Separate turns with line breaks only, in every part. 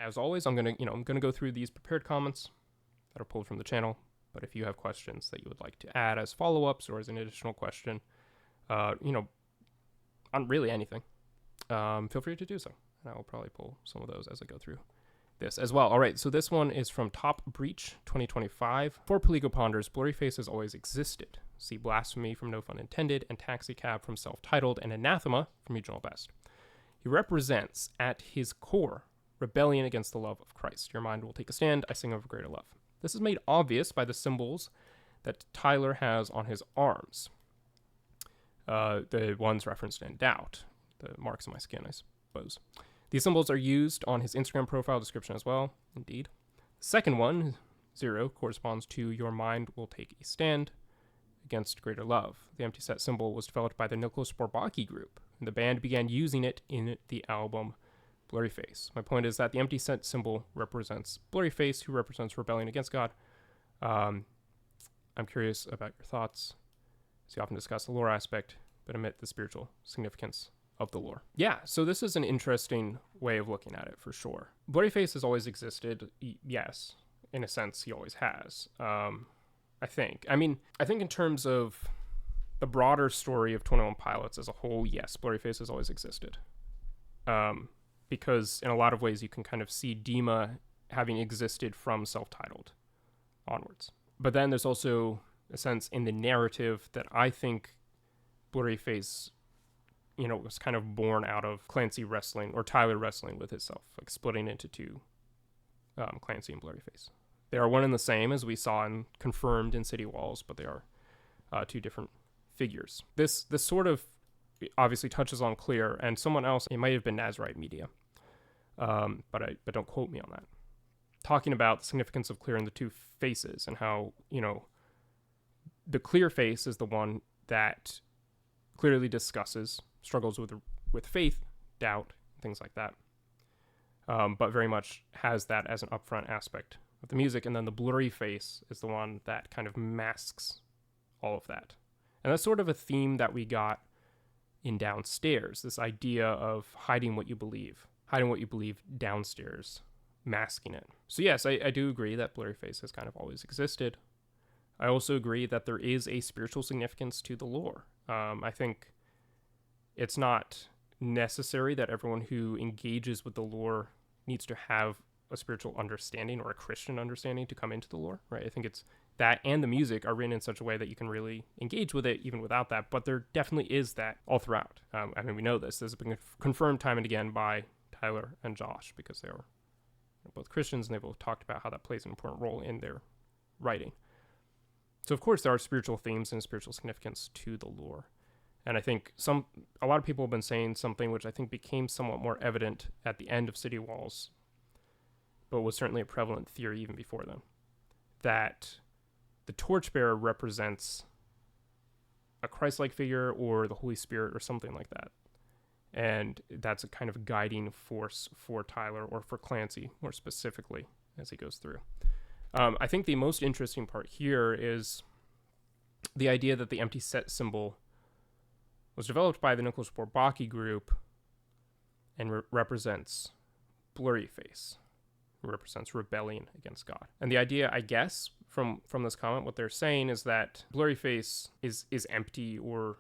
As always, I'm gonna go through these prepared comments that are pulled from the channel. But if you have questions that you would like to add as follow-ups or as an additional question, on really anything, feel free to do so. And I will probably pull some of those as I go through this as well. All right, so this one is from Top Breach 2025. For Perligo Ponders, Blurryface has always existed. See Blasphemy from No Fun Intended, and Taxicab from Self-Titled, and Anathema from Regional Best. He represents, at his core, rebellion against the love of Christ. Your mind will take a stand, I sing of greater love. This is made obvious by the symbols that Tyler has on his arms. The ones referenced in Doubt, the marks on my skin, I suppose. These symbols are used on his Instagram profile description as well, indeed. The second one, 0, corresponds to Your Mind Will Take a Stand against greater love. The empty set symbol was developed by the Nicholas Bourbaki group, and the band began using it in the album Blurryface. My point is that the empty set symbol represents Blurryface, who represents rebellion against God. I'm curious about your thoughts, as you often discuss the lore aspect, but omit the spiritual significance of the lore. Yeah, so this is an interesting way of looking at it, for sure. Blurryface has always existed, yes, in a sense he always has, I think. I think in terms of the broader story of 21 Pilots as a whole, yes, Blurryface has always existed. Because in a lot of ways you can kind of see Dima having existed from Self-Titled onwards. But then there's also a sense in the narrative that I think Blurryface, was kind of born out of Clancy wrestling, or Tyler wrestling with himself, like splitting into two, Clancy and Blurryface. They are one and the same, as we saw and confirmed in City Walls, but they are two different figures. This sort of obviously touches on Clear, and someone else, it might have been Nazarite Media, but don't quote me on that, talking about the significance of Clear in the two faces, and how, the Clear face is the one that clearly discusses struggles with faith, doubt, things like that, but very much has that as an upfront aspect of the music. And then the Blurryface is the one that kind of masks all of that. And that's sort of a theme that we got in Downstairs, this idea of hiding what you believe downstairs, masking it. So yes, I do agree that Blurryface has kind of always existed. I also agree that there is a spiritual significance to the lore. I think it's not necessary that everyone who engages with the lore needs to have a spiritual understanding or a Christian understanding to come into the lore, right? I think it's that, and the music are written in such a way that you can really engage with it even without that, but there definitely is that all throughout. We know this has been confirmed time and again by Tyler and Josh, because they are both Christians, and they've both talked about how that plays an important role in their writing. So of course there are spiritual themes and spiritual significance to the lore. And I think a lot of people have been saying something which I think became somewhat more evident at the end of City Walls, but was certainly a prevalent theory even before then, that the Torchbearer represents a Christ-like figure or the Holy Spirit or something like that. And that's a kind of guiding force for Tyler, or for Clancy more specifically, as he goes through. I think the most interesting part here is the idea that the empty set symbol was developed by the Nicholas Bourbaki group and represents Blurryface, who represents rebellion against God. And the idea, I guess, from this comment, what they're saying is that Blurryface is empty or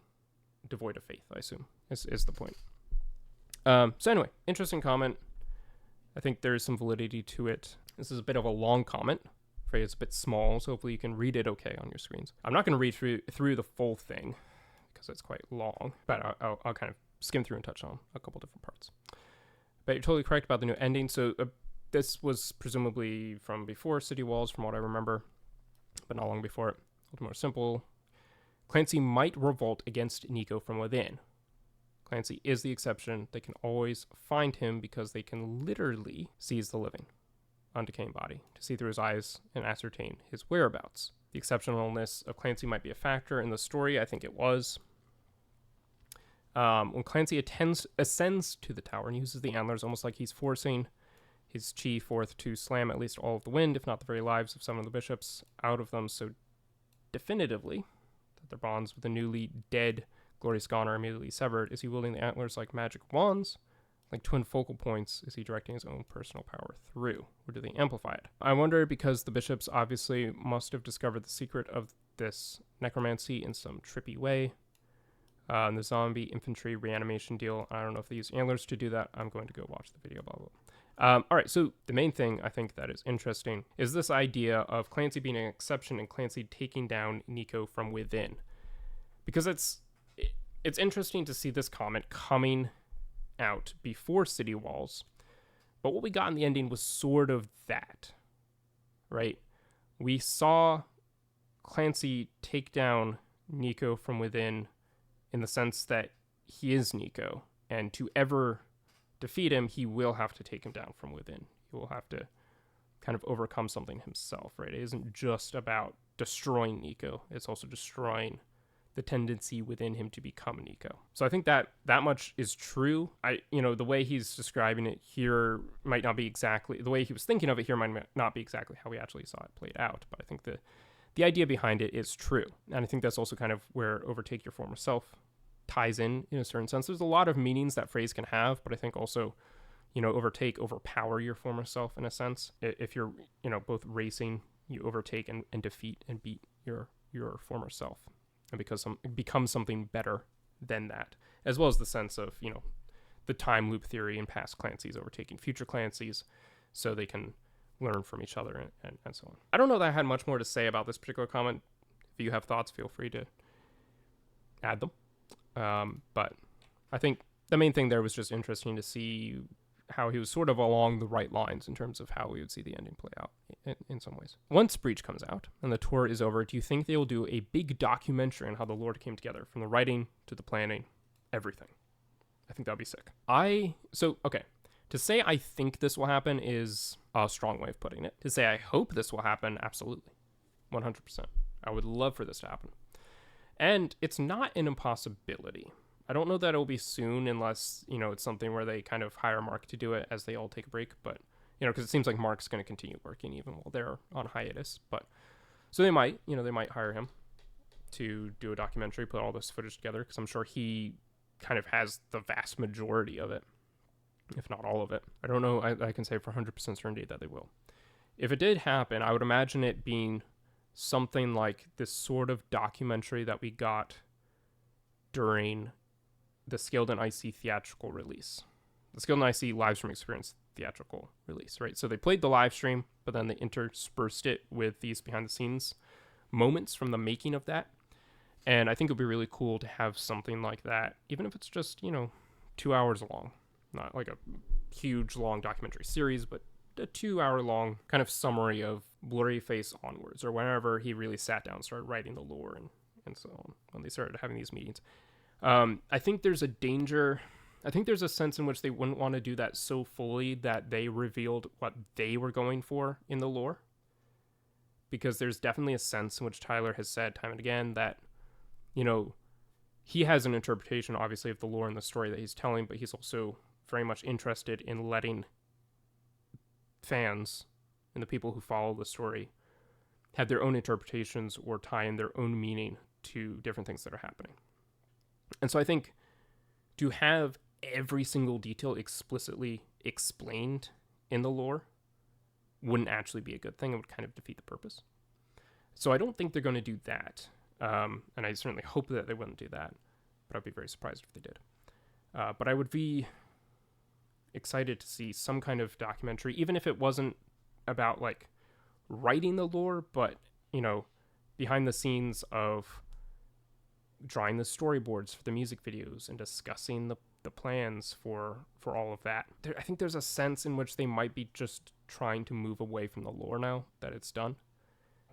devoid of faith, I assume, is the point. So anyway, interesting comment. I think there is some validity to it. This is a bit of a long comment. It's a bit small, so hopefully you can read it okay on your screens. I'm not going to read through the full thing, because it's quite long, but I'll kind of skim through and touch on a couple different parts. But you're totally correct about the new ending. So this was presumably from before City Walls, from what I remember, but not long before it. A little more simple. Clancy might revolt against Nico from within. Clancy is the exception. They can always find him because they can literally seize the living, undecaying body, to see through his eyes and ascertain his whereabouts. The exceptionalness of Clancy might be a factor in the story. I think it was. When Clancy ascends to the tower and uses the antlers, almost like he's forcing his chi forth to slam at least all of the wind, if not the very lives of some of the bishops, out of them so definitively that their bonds with the newly dead Glorious Gone are immediately severed. Is he wielding the antlers like magic wands, like twin focal points is he directing his own personal power through, or do they amplify it? I wonder because the bishops obviously must have discovered the secret of this necromancy in some trippy way. The zombie infantry reanimation deal, I don't know if they use antlers to do that. I'm going to go watch the video, blah, blah, blah. All right, so the main thing I think that is interesting is this idea of Clancy being an exception and Clancy taking down Nico from within. Because it's interesting to see this comment coming out before City Walls, but what we got in the ending was sort of that, right? We saw Clancy take down Nico from within in the sense that he is Nico, and to ever defeat him, he will have to take him down from within. He will have to kind of overcome something himself, right? It isn't just about destroying Nico, it's also destroying the tendency within him to become Nico. So I think that much is true. The way he's describing it here might not be exactly, the way he was thinking of it here might not be exactly how we actually saw it played out, but I think the idea behind it is true. And I think that's also kind of where overtake your former self ties in a certain sense. There's a lot of meanings that phrase can have, but I think also, overpower your former self in a sense. If you're, both racing, you overtake and defeat and beat your former self. And become something better than that, as well as the sense of, the time loop theory and past Clancy's overtaking future Clancy's so they can learn from each other and so on. I don't know that I had much more to say about this particular comment. If you have thoughts, feel free to add them. But I think the main thing there was just interesting to see how he was sort of along the right lines in terms of how we would see the ending play out in some ways. Once Breach comes out and the tour is over, do you think they will do a big documentary on how the lore came together, from the writing to the planning, everything? I think that'd be sick. To say I think this will happen is a strong way of putting it. To say I hope this will happen, absolutely. 100%. I would love for this to happen. And it's not an impossibility. I don't know that it'll be soon unless, it's something where they kind of hire Mark to do it as they all take a break. But, because it seems like Mark's going to continue working even while they're on hiatus. But so they might hire him to do a documentary, put all this footage together, because I'm sure he kind of has the vast majority of it, if not all of it. I don't know. I can say for 100% certainty that they will. If it did happen, I would imagine it being something like this sort of documentary that we got during the Scaled and Icy theatrical release. The Scaled and Icy live stream experience theatrical release, right? So they played the live stream, but then they interspersed it with these behind the scenes moments from the making of that. And I think it would be really cool to have something like that, even if it's just, 2 hours long. Not like a huge long documentary series, but a 2 hour long kind of summary of Blurryface onwards, or whenever he really sat down and started writing the lore and so on, when they started having these meetings. I think there's a danger. I think there's a sense in which they wouldn't want to do that so fully that they revealed what they were going for in the lore. Because there's definitely a sense in which Tyler has said time and again that, he has an interpretation, obviously, of the lore and the story that he's telling, but he's also very much interested in letting fans and the people who follow the story have their own interpretations or tie in their own meaning to different things that are happening. And so I think to have every single detail explicitly explained in the lore wouldn't actually be a good thing. It would kind of defeat the purpose. So I don't think they're going to do that. And I certainly hope that they wouldn't do that, but I'd be very surprised if they did. But I would be excited to see some kind of documentary, even if it wasn't about like writing the lore, but behind the scenes of drawing the storyboards for the music videos and discussing the plans for all of that. I think there's a sense in which they might be just trying to move away from the lore now that it's done,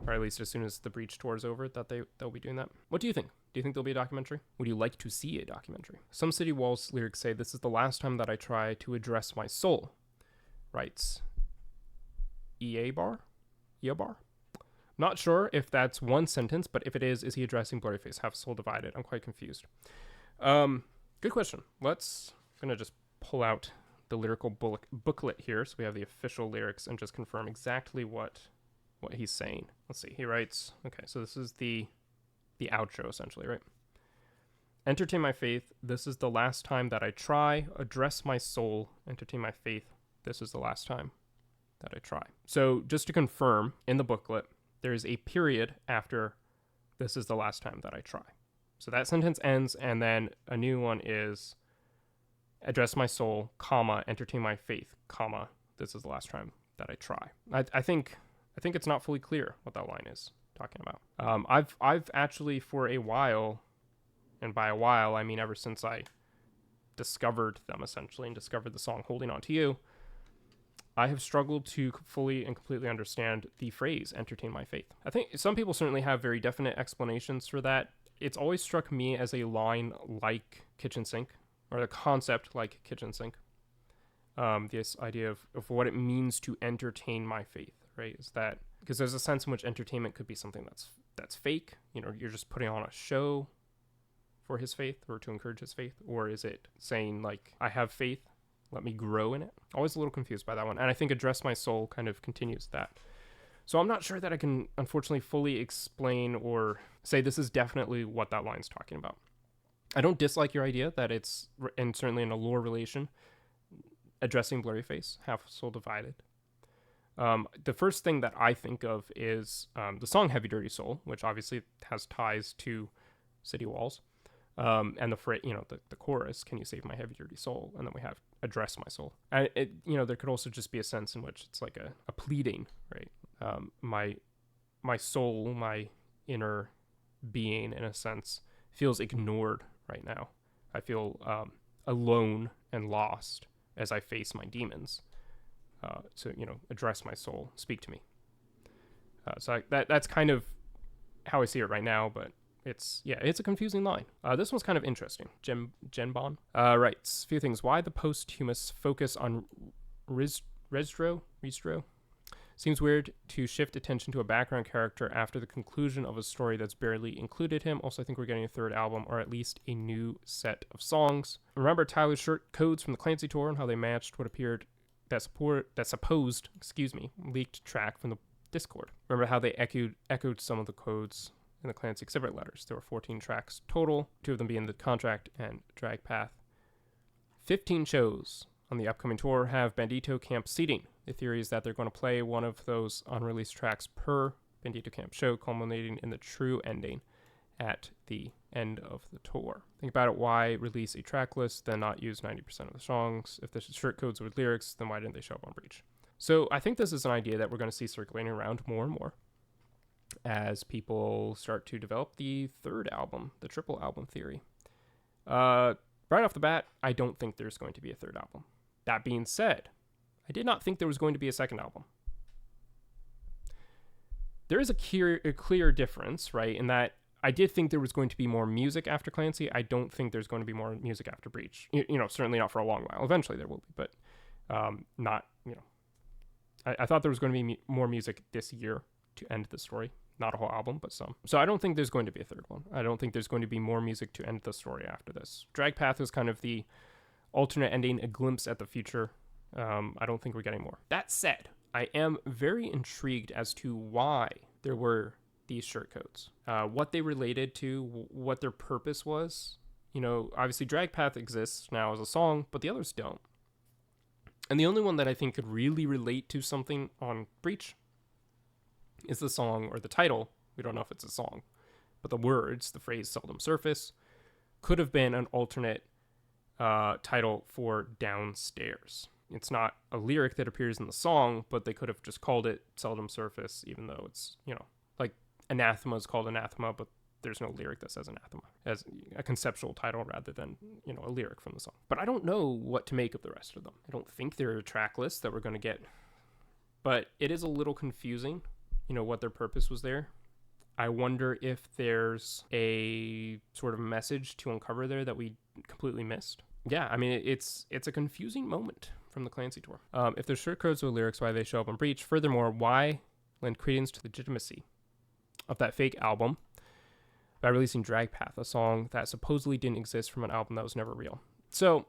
or at least as soon as the Breach tour is over, that they'll be doing that. What do you think? Do you think there'll be a documentary? Would you like to see a documentary? Some City Walls lyrics say, "This is the last time that I try to address my soul," writes Eabar? Not sure if that's one sentence, but if it is he addressing Blurryface? Have soul divided? I'm quite confused. Good question. Gonna just pull out the lyrical booklet here, so we have the official lyrics, and just confirm exactly what he's saying. Let's see. He writes, okay, so this is the outro, essentially, right? Entertain my faith, this is the last time that I try. Address my soul, entertain my faith, this is the last time that I try. So just to confirm, in the booklet, there is a period after this is the last time that I try. So that sentence ends, and then a new one is address my soul, comma, entertain my faith, comma, this is the last time that I try. I think it's not fully clear what that line is talking about. I've actually for a while, and by a while I mean ever since I discovered them essentially and discovered the song Holding On To You, I have struggled to fully and completely understand the phrase entertain my faith. I think some people certainly have very definite explanations for that. It's always struck me as a line like kitchen sink, or the concept like kitchen sink. This idea of what it means to entertain my faith, right? Is that because there's a sense in which entertainment could be something that's fake, you're just putting on a show for his faith or to encourage his faith, or is it saying like, I have faith, let me grow in it? Always a little confused by that one. And I think address my soul kind of continues that. So I'm not sure that I can unfortunately fully explain or say this is definitely what that line's talking about. I don't dislike your idea that it's, and certainly in a lore relation, addressing Blurryface, half soul divided. The first thing that I think of is the song Heavy Dirty Soul, which obviously has ties to City Walls. And the chorus, can you save my heavy dirty soul? And then we have address my soul. And there could also just be a sense in which it's like a pleading, right? My soul, my inner being, in a sense, feels ignored right now. I feel alone and lost as I face my demons. So address my soul, speak to me. So that's kind of how I see it right now, but it's a confusing line. This one's kind of interesting. Genbon writes a few things. Why the posthumous focus on Restro? Seems weird to shift attention to a background character after the conclusion of a story that's barely included him. Also, I think we're getting a third album, or at least a new set of songs. Remember Tyler's shirt codes from the Clancy tour and how they matched what appeared that supposed leaked track from the Discord. Remember how they echoed some of the codes in the Clancy exhibit letters. There were 14 tracks total, 2 of them being The Contract and Drag Path. 15 shows on the upcoming tour have Bandito Camp seating. The theory is that they're going to play one of those unreleased tracks per Bandito Camp show, culminating in the true ending at the end of the tour. Think about it, why release a track list, then not use 90% of the songs? If there's shirt codes with lyrics, then why didn't they show up on Breach? So I think this is an idea that we're going to see circulating around more and more as people start to develop the third album, the triple album theory. Right off the bat, I don't think there's going to be a third album. That being said, I did not think there was going to be a second album. There is a clear difference, right, in that I did think there was going to be more music after Clancy. I don't think there's going to be more music after Breach. Certainly not for a long while. Eventually there will be, but not, I thought there was going to be more music this year to end the story. Not a whole album, but some. So I don't think there's going to be a third one. I don't think there's going to be more music to end the story after this. Drag Path is kind of the alternate ending, a glimpse at the future. I don't think we're getting more. That said, I am very intrigued as to why there were these shirt codes, what they related to, what their purpose was. Obviously Drag Path exists now as a song, but the others don't. And the only one that I think could really relate to something on Breach is the song, or the title. We don't know if it's a song, but the words, the phrase seldom surface, could have been an alternate title for Downstairs. It's not a lyric that appears in the song, but they could have just called it seldom surface, even though it's, like Anathema is called Anathema, but there's no lyric that says Anathema, as a conceptual title rather than, a lyric from the song. But I don't know what to make of the rest of them. I don't think they're a track list that we're going to get, but it is a little confusing, what their purpose was there. I wonder if there's a sort of message to uncover there that we completely missed. Yeah, I mean, it's a confusing moment from the Clancy tour. If there's shirt codes with lyrics, why they show up on Breach? Furthermore, why lend credence to the legitimacy of that fake album by releasing Drag Path, a song that supposedly didn't exist from an album that was never real? So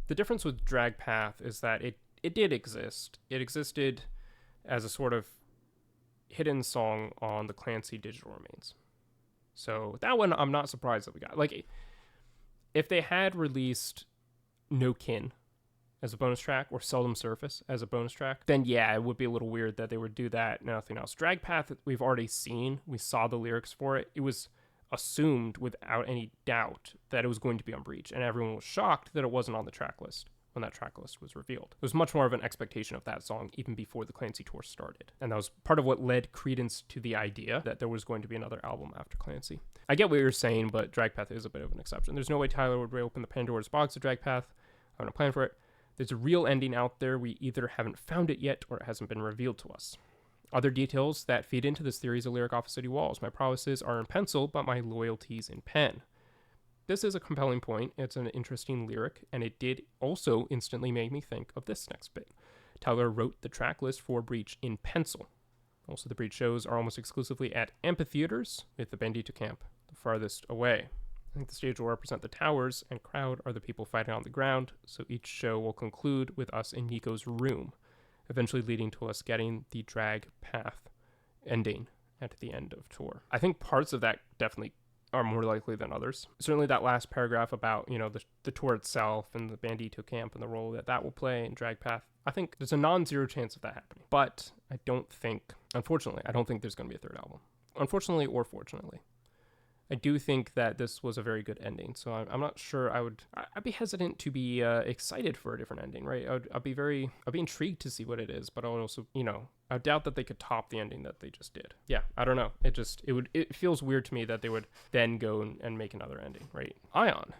the difference with Drag Path is that it did exist. It existed as a sort of hidden song on the Clancy digital remains. So that one, I'm not surprised that we got. Like, If they had released No Kin as a bonus track or Seldom Surface as a bonus track, then yeah, it would be a little weird that they would do that, nothing else. Drag Path, we've already seen. We saw the lyrics for it. It was assumed without any doubt that it was going to be on Breach, and everyone was shocked that it wasn't on the track list when that track list was revealed. There was much more of an expectation of that song even before the Clancy tour started. And that was part of what led credence to the idea that there was going to be another album after Clancy. I get what you're saying, but Drag Path is a bit of an exception. There's no way Tyler would reopen the Pandora's box of Drag Path. I have no plan for it. There's a real ending out there. We either haven't found it yet or it hasn't been revealed to us. Other details that feed into this theory is a lyric off of City Walls. My promises are in pencil, but my loyalty's in pen. This is a compelling point. It's an interesting lyric, and it did also instantly make me think of this next bit. Tyler wrote the track list for Breach in pencil. Also, the Breach shows are almost exclusively at amphitheaters, with the Bandito camp the farthest away. I think the stage will represent the towers, and crowd are the people fighting on the ground, so each show will conclude with us in Nico's room, eventually leading to us getting the Drag Path ending at the end of tour. I think parts of that definitely are more likely than others. Certainly that last paragraph about, the tour itself and the Bandito camp and the role that will play in Drag Path, I think there's a non-zero chance of that happening. But unfortunately, I don't think there's going to be a third album. Unfortunately or fortunately. I do think that this was a very good ending, so I'm not sure I'd be hesitant to be excited for a different ending, right? I'd be intrigued to see what it is, but I would also, I doubt that they could top the ending that they just did. Yeah, I don't know. It feels weird to me that they would then go and make another ending, right? Ion,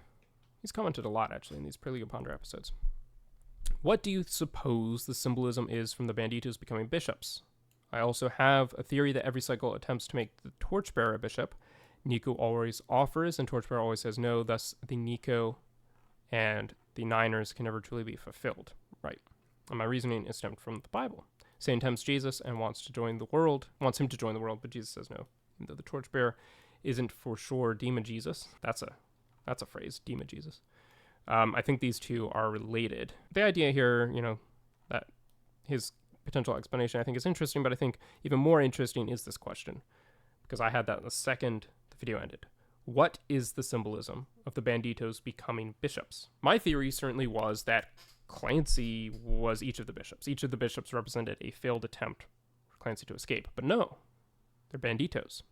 he's commented a lot actually in these Perligo Ponder episodes. What do you suppose the symbolism is from the Banditos becoming bishops? I also have a theory that every cycle attempts to make the Torchbearer a bishop. Nico always offers, and Torchbearer always says no, thus the Nico and the Niners can never truly be fulfilled. Right. And my reasoning is stemmed from the Bible. Satan tempts Jesus and wants him to join the world, but Jesus says no. Even though the Torchbearer isn't for sure Demon Jesus. That's a phrase, Demon Jesus. I think these two are related. The idea here, that his potential explanation I think is interesting, but I think even more interesting is this question. Because I had that the second the video ended. What is the symbolism of the Banditos becoming bishops? My theory certainly was that Clancy was each of the bishops. Each of the bishops represented a failed attempt for Clancy to escape. But no, they're Banditos.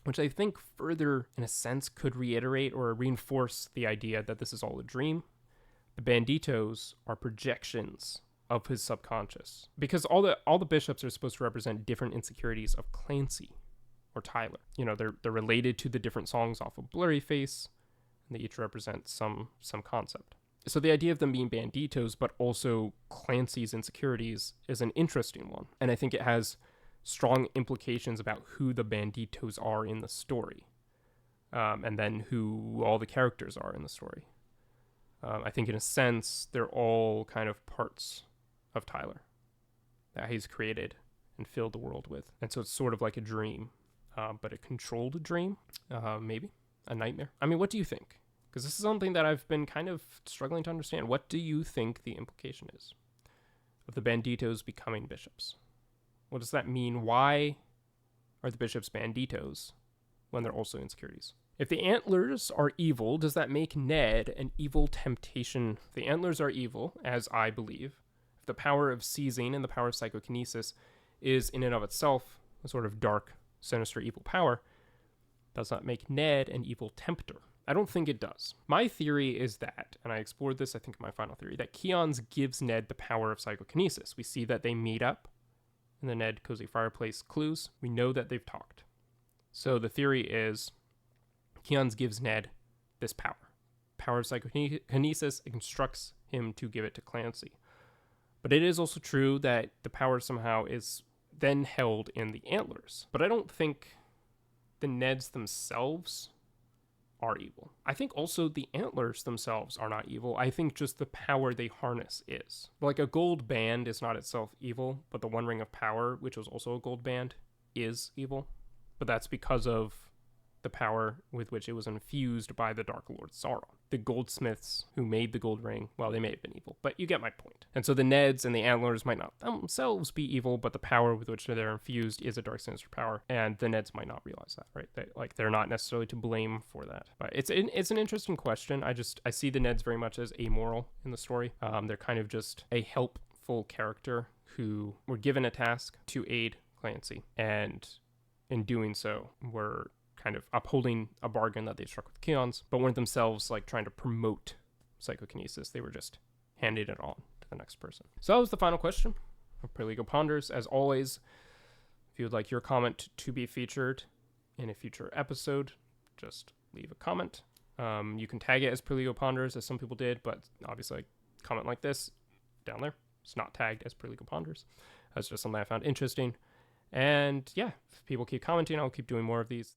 Which I think further, in a sense, could reiterate or reinforce the idea that this is all a dream. The Banditos are projections of his subconscious. Because all the bishops are supposed to represent different insecurities of Clancy or Tyler. They're related to the different songs off of Blurryface, and they each represent some concept. So the idea of them being Banditos, but also Clancy's insecurities, is an interesting one. And I think it has strong implications about who the Banditos are in the story, and then who all the characters are in the story. I think in a sense, they're all kind of parts of Tyler that he's created and filled the world with. And so it's sort of like a dream, but a controlled dream, maybe a nightmare. I mean, what do you think? Because this is something that I've been kind of struggling to understand. What do you think the implication is of the Banditos becoming bishops? What does that mean? Why are the bishops Banditos when they're also insecurities? If the antlers are evil, does that make Ned an evil temptation? If the antlers are evil, as I believe, if the power of seizing and the power of psychokinesis is in and of itself a sort of dark, sinister, evil power, does that make Ned an evil tempter? I don't think it does. My theory is that, and I explored this, I think, in my final theory, that Keon's gives Ned the power of psychokinesis. We see that they meet up in the Ned Cozy Fireplace clues. We know that they've talked. So the theory is Keon's gives Ned this power of psychokinesis, instructs him to give it to Clancy. But it is also true that the power somehow is then held in the antlers. But I don't think the Neds themselves are evil. I think also the antlers themselves are not evil. I think just the power they harness is. Like a gold band is not itself evil, but the One Ring of Power, which was also a gold band, is evil. But that's because of the power with which it was infused by the Dark Lord Sauron. The goldsmiths who made the gold ring, well, they may have been evil, but you get my point. And so the Neds and the Antlers might not themselves be evil, but the power with which they're infused is a dark, sinister power, and the Neds might not realize that, right? They're not necessarily to blame for that. But it's an interesting question. I see the Neds very much as amoral in the story. They're kind of just a helpful character who were given a task to aid Clancy, and in doing so, were kind of upholding a bargain that they struck with Keons, but weren't themselves like trying to promote psychokinesis. They were just handing it on to the next person. So that was the final question of Perligo Ponders. As always, if you would like your comment to be featured in a future episode, just leave a comment. You can tag it as Perligo Ponders, as some people did, but obviously a comment like this down there, it's not tagged as Perligo Ponders. That's just something I found interesting. And yeah, if people keep commenting, I'll keep doing more of these.